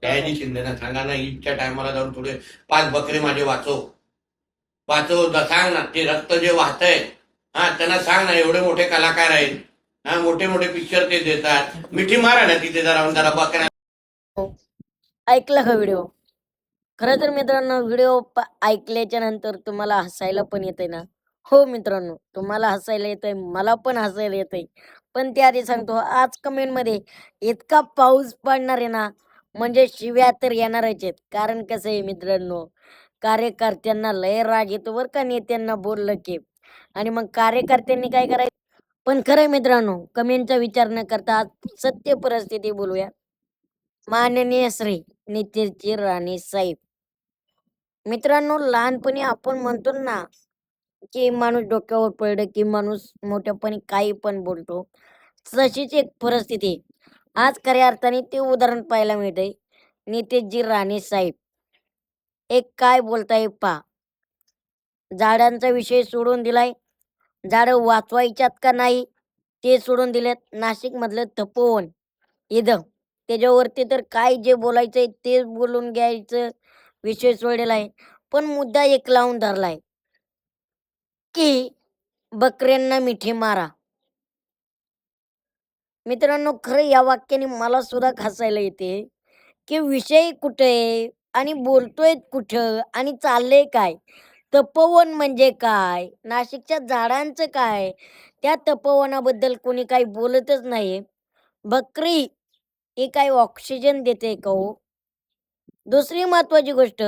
सयाजी शिंदेना सांगा ना, ईदच्या टायमाला जाऊन थोडे 5 बकरे माझे वाचव. वाचव सांग ना, ते रक्त जे वाहतंय, हा त्यांना सांग ना, एवढे मोठे कलाकार आहेत, हा मोठे मोठे पिक्चर ते देतात, मिठी मारा ना तिथे जरा बकऱ्या. ऐकला का व्हिडिओ? खरं तर मित्रांनो, व्हिडिओ ऐकल्याच्या नंतर तुम्हाला हसायला पण येते ना? हो मित्रांनो, तुम्हाला हसायला येतंय, मला पण हसायला येतंय. पण त्याआधी सांगतो, आज कमेंटमध्ये इतका पाऊस पडणार आहे ना, म्हणजे शिव्या तर येणारच आहेत. कारण कसं आहे मित्रांनो, कार्यकर्त्यांना लय राग येतो बरं का नेत्यांना बोललं की. आणि मग कार्यकर्त्यांनी काय करायचं? पण खरं मित्रांनो, कमेंटचा विचार न करता आज सत्य परिस्थिती बोलूया. माननीय श्री नितेशजी राणे साहेब. मित्रांनो, लहानपणी आपण म्हणतो ना, की माणूस डोक्यावर पडलं की माणूस मोठ्यापणी काही पण बोलतो. तशीच एक परिस्थिती आहे. आज खऱ्या अर्थाने ते उदाहरण पाहायला मिळतंय. नितेशजी राणे साहेब एक काय बोलताय पहा. झाडांचा विषय सोडून दिलाय. झाडं वाचवायच्यात का नाही ते सोडून दिलेत. नाशिकमधलं तपोवन इथं त्याच्यावरती तर काय जे बोलायचंय तेच बोलून घ्यायचं विषय सोडलेला आहे. पण मुद्दा एक लावून धरलाय की बकऱ्यांना मिठी मारा. मित्रांनो, खरं या वाक्याने मला सुद्धा हसायला येते, की विषय कुठे आहे आणि बोलतोय कुठं आणि चाललंय काय? तपोवन म्हणजे काय? नाशिकच्या झाडांचं काय? त्या तपोवनाबद्दल कोणी काही बोलतच नाही. बकरी ही काय ऑक्सिजन देते का हो? दुसरी महत्वाची गोष्ट,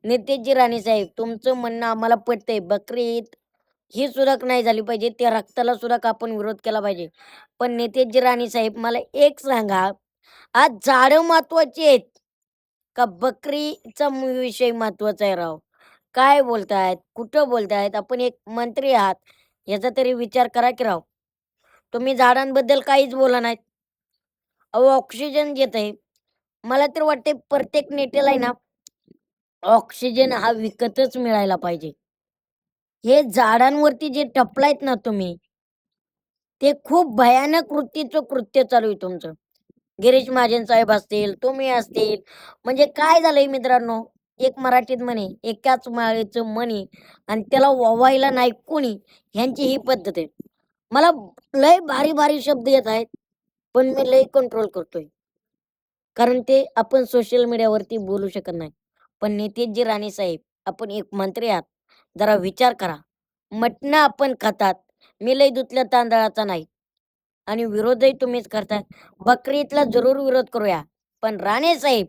नितेशजी राणे साहेब, तुमचं म्हणणं आम्हाला पटतंय. बकरी ईद ही सुद्धा नाही झाली पाहिजे. त्या रक्ताला सुद्धा आपण विरोध केला पाहिजे. पण नितेशजी राणे साहेब, मला एक सांगा, आज झाडं महत्वाची आहेत का बकरीचा विषय महत्वाचा आहे राव? काय बोलतायत? कुठं बोलतायत? आपण एक मंत्री आहात, याचा तरी विचार करा की राव. तुम्ही झाडांबद्दल काहीच बोला नाहीत. अहो, ऑक्सिजन घेत आहे. मला तर वाटते प्रत्येक नेत्याला आहे ना, ऑक्सिजन हा विकतच मिळायला पाहिजे. हे झाडांवरती जे टपलायत ना तुम्ही, ते खूप भयानक वृत्तीचं कृत्य चालू आहे तुमचं. गिरीश महाजन साहेब असतील, तुम्ही असतील. म्हणजे काय झालंय मित्रांनो, एक मराठीत म्हणे, एकाच माळेचं मणी आणि त्याला ववायला नाही कोणी, ह्यांची ही पद्धत आहे. मला लय भारी भारी शब्द येत आहेत, पण मी लय कंट्रोल करतोय. कारण ते आपण सोशल मीडियावरती बोलू शकत नाही. पण नितेशजी राणे साहेब, आपण एक मंत्री आहात, जरा विचार करा. मटणं आपण खातात, मी लय धुतल्या तांदळाचा नाही. आणि विरोधही तुम्हीच करताय. बकरी ईदला जरूर विरोध करूया. पण राणे साहेब,